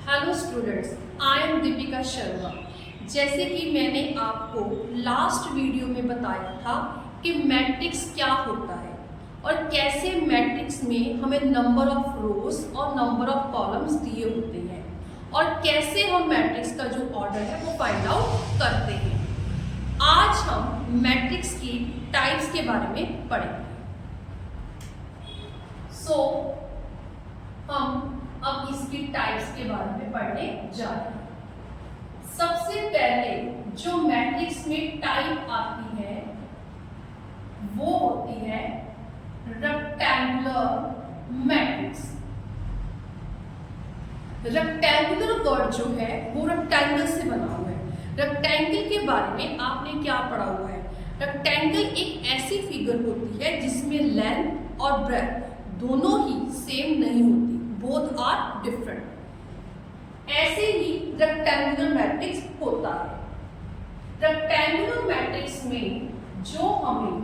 Hello students, I am Deepika Sharma. जैसे कि मैंने आपको लास्ट वीडियो में बताया था कि मैट्रिक्स क्या होता है और कैसे मैट्रिक्स में हमें नंबर ऑफ रोज और नंबर ऑफ कॉलम्स दिए होते हैं और कैसे हम मैट्रिक्स का जो ऑर्डर है वो फाइंड आउट करते हैं। आज हम मैट्रिक्स की टाइप्स के बारे में पढ़ेंगे। हम अब इसकी टाइप्स के बारे में पढ़ने जा रहे हैं। सबसे पहले जो मैट्रिक्स में टाइप आती है वो होती है रेक्टेंगुलर मैट्रिक्स। रेक्टेंगुलर वर्ड जो है वो रेक्टेंगल से बना हुआ है। रेक्टेंगल के बारे में आपने क्या पढ़ा हुआ है? रेक्टेंगल एक ऐसी फिगर होती है जिसमें लेंथ और ब्रेथ दोनों ही सेम नहीं होती, बोथ आर डिफरेंट। ऐसे ही रेक्टेंगुलर मैट्रिक्स होता है। रेक्टेंगुलर मैट्रिक्स में जो हमें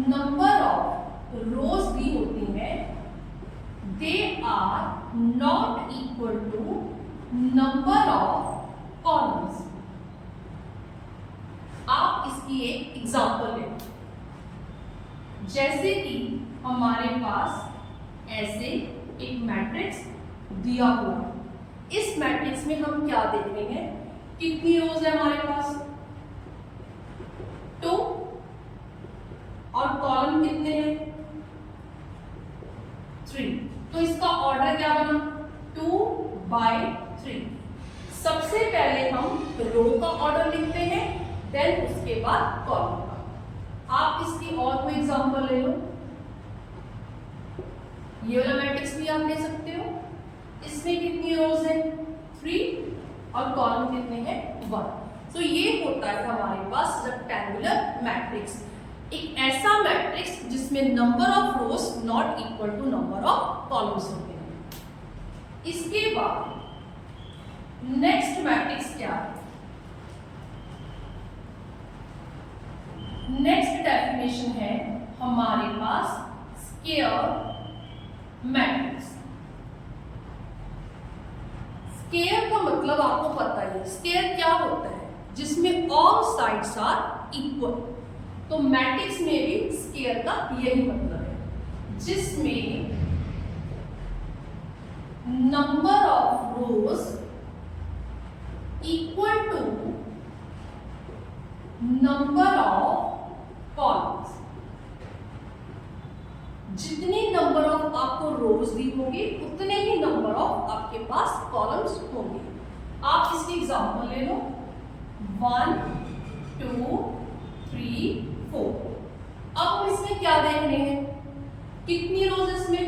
नंबर ऑफ रोज दी होती है they are not equal to number of columns. आप इसकी एक एग्जांपल लें। जैसे कि हमारे पास ऐसे एक मैट्रिक्स दिया हुआ। इस मैट्रिक्स में हम क्या देख रहे हैं? कितनी रोज है हमारे पास? 2 और कॉलम कितने हैं? 3। तो इसका ऑर्डर क्या बना? 2/3। सबसे पहले हम रो का ऑर्डर लिखते हैं, देन उसके बाद कॉलम का। आप इसकी और कोई एग्जांपल ले लो। ये वाला मैट्रिक्स भी आप ले सकते हो। इसमें कितनी रोज है? 3 और कॉलम कितने हैं? 1। तो ये होता है हमारे पास रेक्टेंगुलर मैट्रिक्स, एक ऐसा मैट्रिक्स जिसमें number of rows not equal to number of columns होते हैं। इसके बाद नेक्स्ट मैट्रिक्स क्या है? नेक्स्ट डेफिनेशन है हमारे पास स्क्वायर मैट्रिक्स। स्क्वायर का मतलब आपको पता है। स्क्वायर क्या होता है? जिसमें ऑल साइड्स आर इक्वल। तो मैट्रिक्स में भी स्क्वायर का यही मतलब है, जिसमें number of rows equal to number of columns. जितने नंबर ऑफ आपको रोज दी होंगी उतने ही नंबर ऑफ आपके पास कॉलम्स होंगे। आप इसकी एग्जांपल ले लो। 1 2 3 4। अब हम इसमें क्या देख रहे हैं? कितनी रोज इसमें?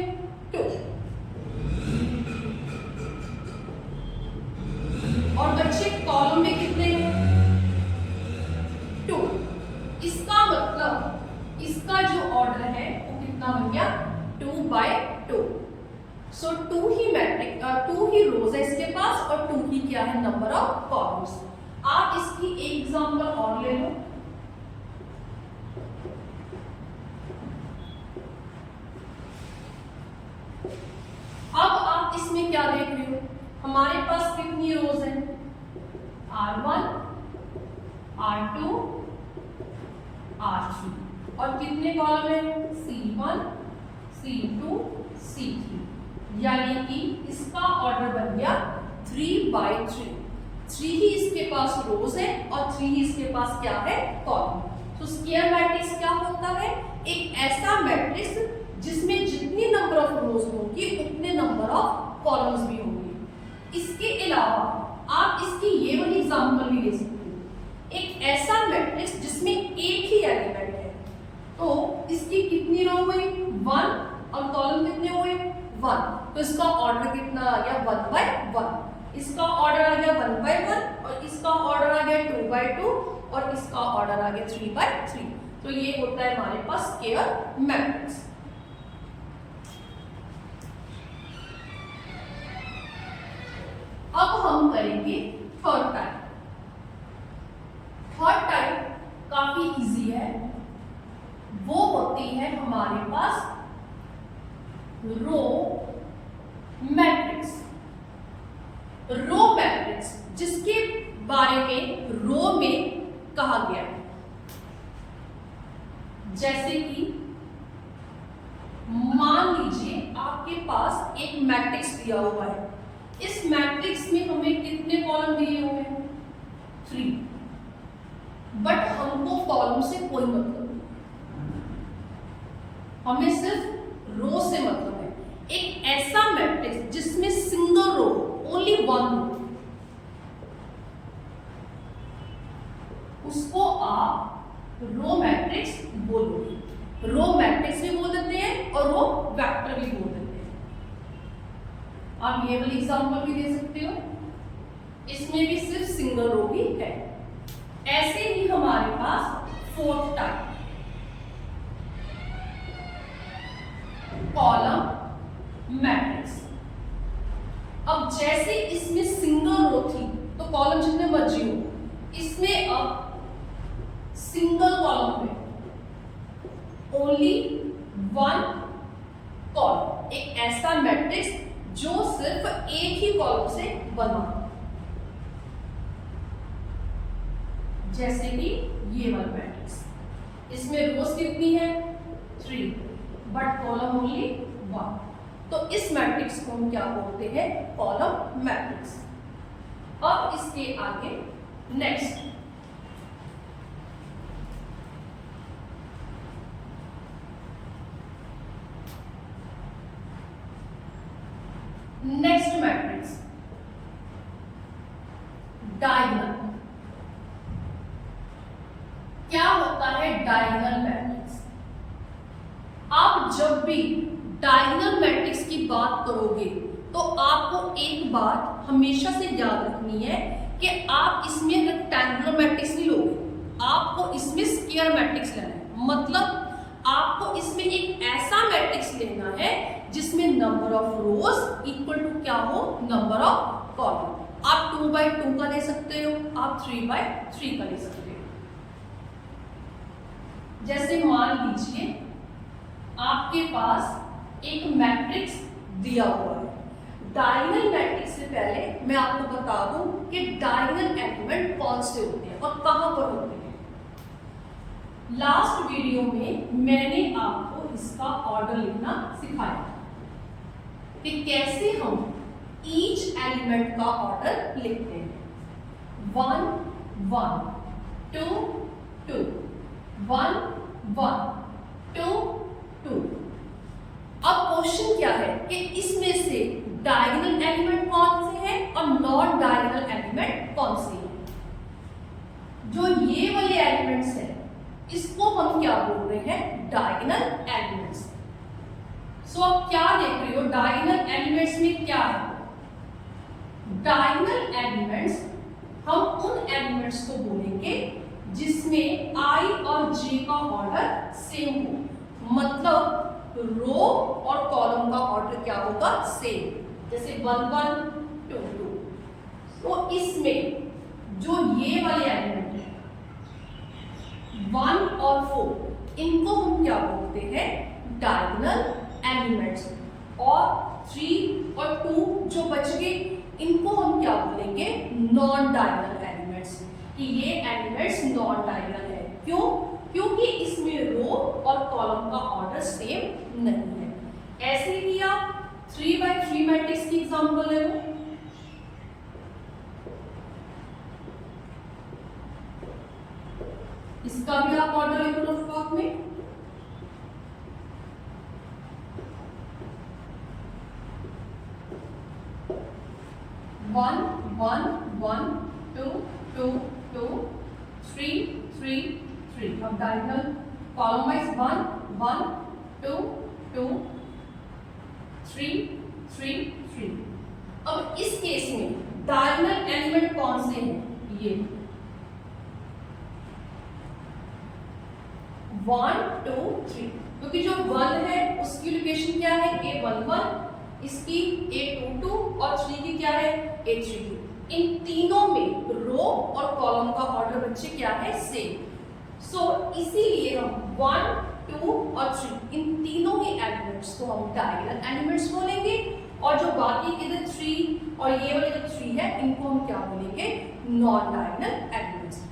2। और बच्चे कॉलम में कितने हैं? 2। इसका मतलब इसका जो ऑर्डर है वो कितना बन गया? 2/2। सो 2 ही मैट्रिक्स 2 ही रोज है इसके पास और 2 ही क्या है? Number of columns. आप इसकी एक एग्जांपल और ले लो। अब आप इसमें क्या देख रहे हो? हमारे पास कितनी रोज है? R1 R2 R3 और कितने कॉलम है? C1 C2 C3। यानी कि इसका ऑर्डर बन गया 3/3। 3 ही इसके पास रोज है और 3 ही इसके पास क्या है? कॉलम। तो स्क्वायर मैट्रिक्स क्या होता है? एक ऐसा मैट्रिक्स जिसमें जितनी नंबर ऑफ रोज होंगी उतने नंबर ऑफ कॉलम्स भी होंगे। इसके अलावा आप इसकी ये वाली एग्जांपल भी ले सकते हो। एक ऐसा मैट्रिक्स जिसमें एक ही एलिमेंट है, तो इसकी कितनी रो हुई? 1 और कॉलम कितने हुए? 1। तो इसका ऑर्डर कितना आ गया? 1/1। इसका ऑर्डर आ गया 1/1 और इसका ऑर्डर आ गया 2/2 और इसका ऑर्डर आ गया 3/3। तो ये होता है हमारे पास स्क्वायर मैट्रिक्स। अब हम करेंगे थर्ड टाइप। थर्ड टाइप काफी इजी है। वो होती है हमारे पास रो मैट्रिक्स। पास एक मैट्रिक्स दिया हुआ है, इस मैट्रिक्स में हमें कितने कॉलम दिए हुए हैं? 3, बट हमको कॉलम से कोई मतलब नहीं, हमें सिर्फ रो से मतलब है। एक ऐसा मैट्रिक्स जिसमें single row, only one row, उसको आप रो मैट्रिक्स बोलोगे। रो मैट्रिक्स भी बोल देते हैं और रो वेक्टर भी बोल देते हैं। आप ये वाली एग्जांपल भी दे सकते हो, इसमें भी सिर्फ सिंगल रो ही है। ऐसे ही हमारे पास फोर्थ टाइप कॉलम मैट्रिक्स। अब जैसे इसमें सिंगल रो थी तो कॉलम जितने मर्जी हो, इसमें अब सिंगल कॉलम में ओनली वन कॉलम, एक ऐसा मैट्रिक्स जो सिर्फ एक ही कॉलम से बना, जैसे कि ये वाला मैट्रिक्स। इसमें रोज कितनी है? 3, बट कॉलम ओनली 1। तो इस मैट्रिक्स को हम क्या बोलते हैं? Column matrix. अब इसके आगे नेक्स्ट मैट्रिक्स डायगोनल। क्या होता है डायगोनल मैट्रिक्स? आप जब भी डायगोनल मैट्रिक्स की बात करोगे तो आपको एक बात हमेशा से याद रखनी है कि आप इसमें रेक्टेंगुलर मैट्रिक्स नहीं लोगे, आपको इसमें स्क्वायर मैट्रिक्स लेना है। मतलब आपको इसमें एक ऐसा मैट्रिक्स लेना है जिसमें number of rows equal to क्या हो? Number of column. आप 2/2 का ले सकते हो, आप 3/3 का ले सकते हो। जैसे मान लीजिए आपके पास एक मैट्रिक्स दिया हुआ है। डायगोनल मैट्रिक्स से पहले मैं आपको बता दूं कि डायगोनल एलिमेंट कौन से होते हैं और कहां पर होते हैं। लास्ट वीडियो में मैंने आपको इसका ऑर्डर लिखना सिखाया कि कैसे हम ईच एलिमेंट का ऑर्डर लिखते हैं। 1 1 2 2 1 1 2 2। अब क्वेश्चन क्या है कि इसमें से डायगोनल एलिमेंट कौन से हैं और नॉन डायगोनल एलिमेंट कौन से हैं। जो ये वाले एलिमेंट्स हैं इसको हम क्या बोल रहे हैं? Diagonal elements. सो आप क्या देख रहे हो? डायगोनल एलिमेंट्स में क्या है? डायगोनल एलिमेंट्स हम उन एलिमेंट्स को बोलेंगे जिसमें i और j का ऑर्डर सेम हो। मतलब रो और कॉलम का ऑर्डर क्या होगा? सेम। जैसे 1 1 2 2। तो इसमें जो ये वाले एलिमेंट है 1 और 4, इनको हम क्या बोलते हैं? Diagonal elements. और 3 और 2 जो बच गए इनको हम क्या बोलेंगे? Non diagonal elements. कि ये एलिमेंट्स नॉन डायगोनल है। क्यों? क्योंकि इसमें रो और कॉलम का ऑर्डर सेम नहीं है। ऐसे ही आप 3/3 मैट्रिक्स की एग्जांपल है वो। इसका भी आप ऑर्डर लिखो नोटबुक में। One one one 2 2 2 3 3 3। अब डायगोनल कॉलम वाइज 1 1 2 2 3 3 3। अब इस केस में डायगोनल एलिमेंट कौन से हैं? ये 1 2 3। क्योंकि जो 1 है उसकी लोकेशन क्या है? A11, इसकी A22 और 3 की क्या है? A32। इन तीनों में रो और कॉलम का ऑर्डर बच्चे क्या है? सेम। सो इसीलिए हम 1 2 और 3 इन तीनों ही एलिमेंट्स को हम डायगोनल एलिमेंट्स बोलेंगे। और जो बाकी के जो 3 और ये वाले जो 3 है इनको हम क्या बोलेंगे? Non diagonal elements.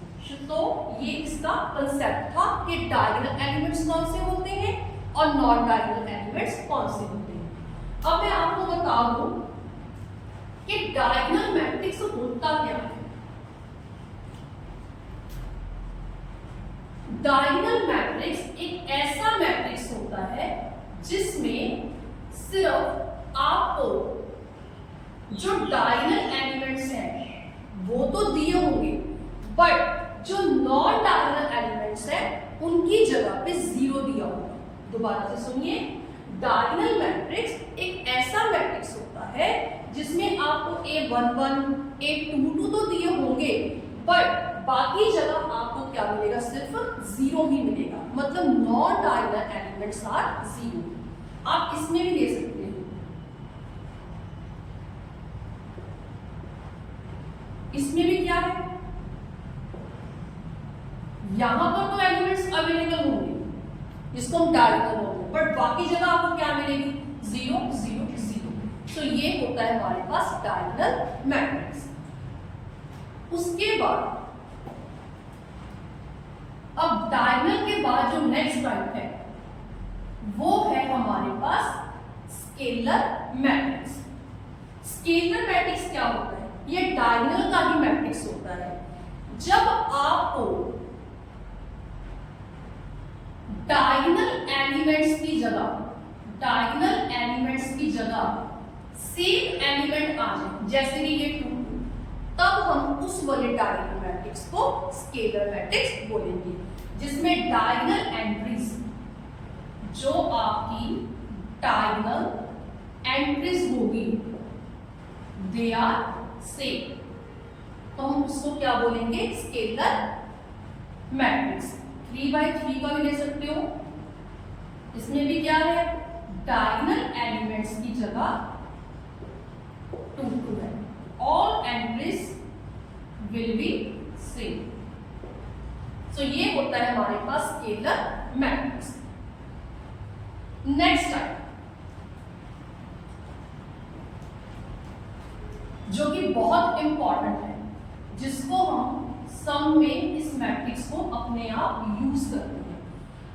तो ये इसका कंसेप्ट था कि डायगोनल एलिमेंट्स कौन से होते हैं और नॉन डायगोनल एलिमेंट्स कौन से होते हैं। अब मैं आपको बता दूं कि डायगोनल मैट्रिक्स होता क्या है। डायगोनल मैट्रिक्स एक ऐसा मैट्रिक्स होता है जिसमें सिर्फ आपको जो डायगोनल एलिमेंट्स हैं वो तो दिए होंगे, बट जो नॉन डायगोनल एलिमेंट्स हैं उनकी जगह पे जीरो दिया होगा। दोबारा से सुनिए, डायगोनल मैट्रिक्स एक ऐसा मैट्रिक्स होता है जिसमें आपको A11, A22 तो दिए होंगे, बट बाकी जगह आपको क्या मिलेगा, सिर्फ जीरो ही मिलेगा। मतलब non diagonal elements are zero. आप इसमें भी ले सकते हैं, इसमें भी क्या है, यहां पर तो एलिमेंट्स अवेलेबल होंगे जिसको हम डायगोनल बोलते हैं, बट बाकी जगह आपको क्या मिलेगी, जीरो जीरो जीरो। तो ये होता है हमारे पास डायगोनल मैट्रिक्स। उसके बाद अब डायगोनल के बाद जो नेक्स्ट टाइप है वो है हमारे पास स्केलर मैट्रिक्स। स्केलर मैट्रिक्स क्या होता है, ये डायगोनल का ही मैट्रिक्स होता है। जब आपको डायगोनल एलिमेंट्स की जगह सेम एलिमेंट आ जाए, जैसे कि ये 2, तब हम उस वाले डायगोनल मैट्रिक्स को स्केलर मैट्रिक्स बोलेंगे, जिसमें डायगोनल एंट्रीज, जो आपकी डायगोनल एंट्रीज होगी दे आर सेम, तो हम उसको क्या बोलेंगे, स्केलर मैट्रिक्स। 3x3 का भी ले सकते हो, इसमें भी क्या है, डायगोनल एलिमेंट्स की जगह 2 2 है, all entries will be same. So ये होता है हमारे पास स्केलर मैट्रिक्स। नेक्स्ट टाइप जो कि बहुत इंपॉर्टेंट है, जिसको हम सम में इस मैट्रिक्स को अपने आप यूज करते हैं,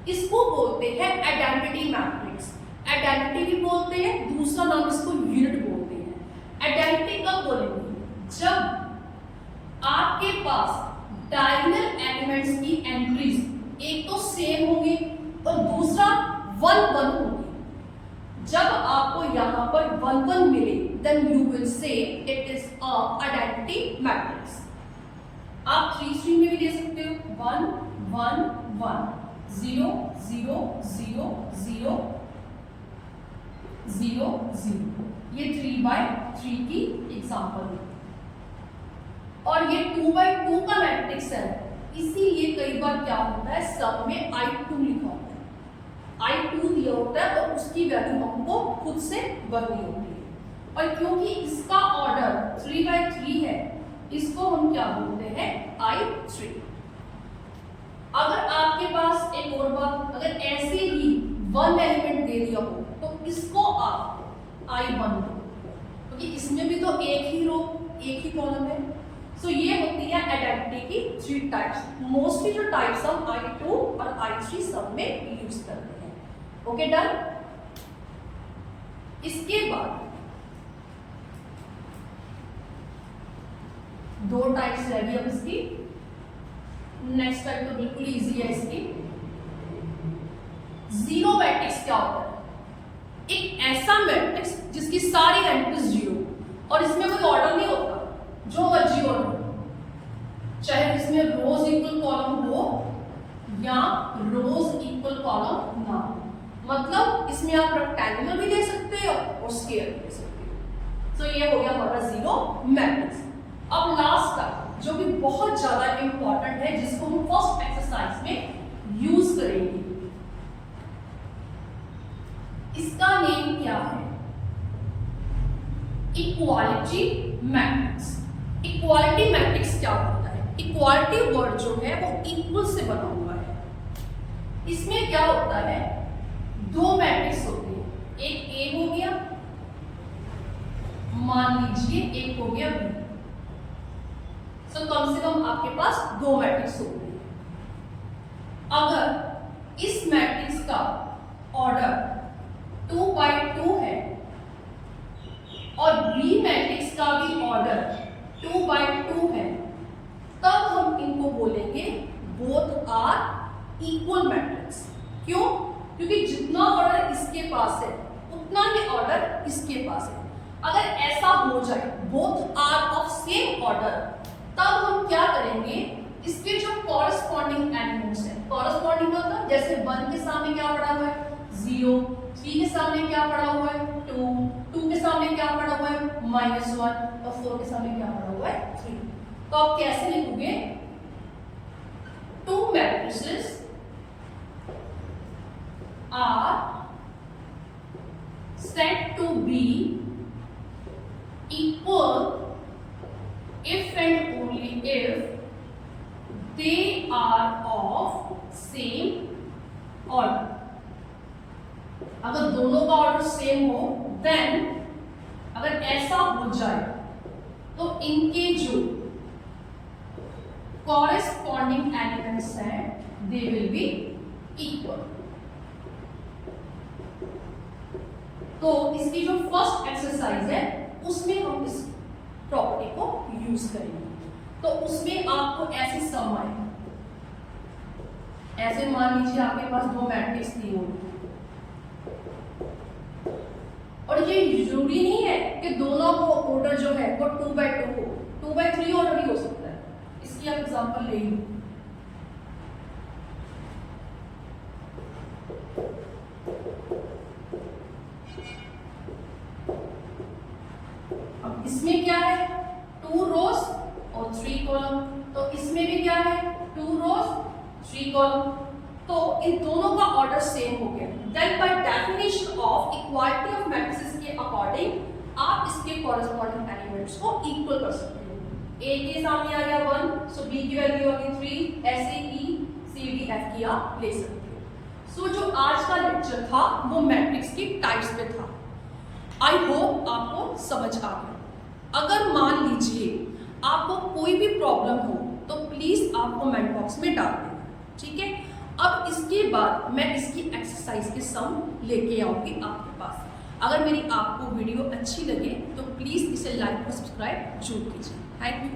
इसको बोलते हैं आइडेंटिटी मैट्रिक्स। आइडेंटिटी भी बोलते हैं, दूसरा नाम इसको यूनिट बोलते हैं। आइडेंटिटी कब बोलेंगे, जब आपके पास डायगोनल एलिमेंट्स की एंट्रीज एक तो सेम होगी और दूसरा 1 1 होगी। जब आपको यहां पर 1 1 मिले, then you will say it is a identity matrix. आप 3 स्ट्रिंग में भी दे सकते हो, 1 1 1 0 0 0 0 0 0। ये 3x3 की एग्जांपल है। और ये 2x2 का मैट्रिक्स है, इसीलिए कई बार क्या होता है, सब में I2 लिखा होता है, I2 दिया होता है, तो उसकी वैल्यू हमको खुद से भरनी होती है। और क्योंकि इसका ऑर्डर 3x3 है, इसको हम क्या बोलते हैं, I3। अगर आपके पास एक और बात, अगर ऐसे ही 1 एलिमेंट दे दिया हो तो इसको आप I1 दो, क्योंकि इसमें भी तो एक ही रो एक ही कॉलम है। सो ये होती है आइडेंटिटी की 3 टाइप्स। मोस्टली जो टाइप्स हम I2 और I3 सब में यूज करते हैं। Okay, done. इसके बाद 2 टाइप्स रहेगी अब इसकी। नेक्स्ट टाइप तो बिल्कुल इजी है इसकी। जीरो मैट्रिक्स क्या होता है, एक ऐसा मैट्रिक्स जिसकी सारी एंट्रीज जीरो, और इसमें कोई ऑर्डर नहीं होता, जो मर्जी ऑर्डर, चाहे इसमें रोज इक्वल कॉलम हो या रोज इक्वल कॉलम ना हो। मतलब इसमें आप रेक्टेंगुलर भी दे सकते हो और स्क्वायर भी दे सकते हो। तो ये हो गया हमारा जीरो मैट्रिक्स। अब लास्ट का जो कि बहुत ज्यादा इंपॉर्टेंट है, जिसको हम फर्स्ट एक्सरसाइज में यूज करेंगे, इसका नेम क्या है, इक्वालिटी मैट्रिक्स। इक्वालिटी मैट्रिक्स क्या होता है, इक्वालिटी वर्ड जो है वो इक्वल से बना हुआ है। इसमें क्या होता है, 2 मैट्रिक्स होते हैं, एक ए हो गया, मान लीजिए एक हो गया बी। तो कम से कम आपके पास 2 मैट्रिक्स होते हैं। अगर इस मैट्रिक्स का ऑर्डर 2 by 2 है, बी मैट्रिक्स का भी ऑर्डर 2 by 2 है, तब हम इनको बोलेंगे बोथ आर इक्वल मैट्रिक्स। क्यों? क्योंकि जितना ऑर्डर इसके पास है उतना ही ऑर्डर इसके पास है। अगर ऐसा हो जाए both are of same order, तब हम क्या करेंगे, इसके जो कॉरेस्पॉन्डिंग एलिमेंट्स हैं, कॉरेस्पॉन्डिंग मतलब जैसे 1 के सामने क्या पड़ा हुआ है 0, 3 के सामने क्या पड़ा हुआ है 2, 2 के सामने क्या पड़ा हुआ है -1 और 4 के सामने क्या पड़ा हुआ है 3। तो आप कैसे लिखोगे, 2 matrices are said to be equal if and only if they are of same order। अगर दोनों का ऑर्डर सेम हो, देन अगर ऐसा हो जाए तो इनके जो कॉरेस्पॉन्डिंग एलिमेंट्स हैं दे विल बी इक्वल। तो इसकी जो फर्स्ट एक्सरसाइज है उसमें हम इस प्रॉपर्टी को यूज करेंगे। तो उसमें आपको ऐसी सम आए, ऐसे मान लीजिए आपके पास 2 मैट्रिक्स दी हो, और ये जरूरी नहीं है कि दोनों को ऑर्डर जो है वो 2 by 2 हो, 2 by 3 ऑर्डर भी हो सकता है। इसकी आप एग्जांपल ले लो। अब इसमें क्या है 2 रोज और 3 कॉलम, तो इसमें भी क्या है 2 रोज 3 कॉलम, तो इन दोनों का ऑर्डर सेम हो गया। Then by definition of equality of matrices के अकॉर्डिंग आप इसके कॉरेस्पॉन्डिंग एलिमेंट्स को इक्वल कर सकते हो। ए के सामने आ गया 1, सो बी की वैल्यू आ गई 3, ऐसे ई सी डी एफ की आप ले सकते हो। सो जो आज का लेक्चर था वो मैट्रिक्स की टाइप्स पे था। आई होप आपको समझ आ गया। अगर मान लीजिए आपको कोई भी प्रॉब्लम हो तो प्लीज आप कमेंट बॉक्स में डाल देना, ठीक है। अब इसके बाद मैं इसकी एक्सरसाइज के सम लेके आऊंगी आपके पास। अगर मेरी आपको वीडियो अच्छी लगे तो प्लीज इसे लाइक और सब्सक्राइब जरूर कीजिए। Thank you.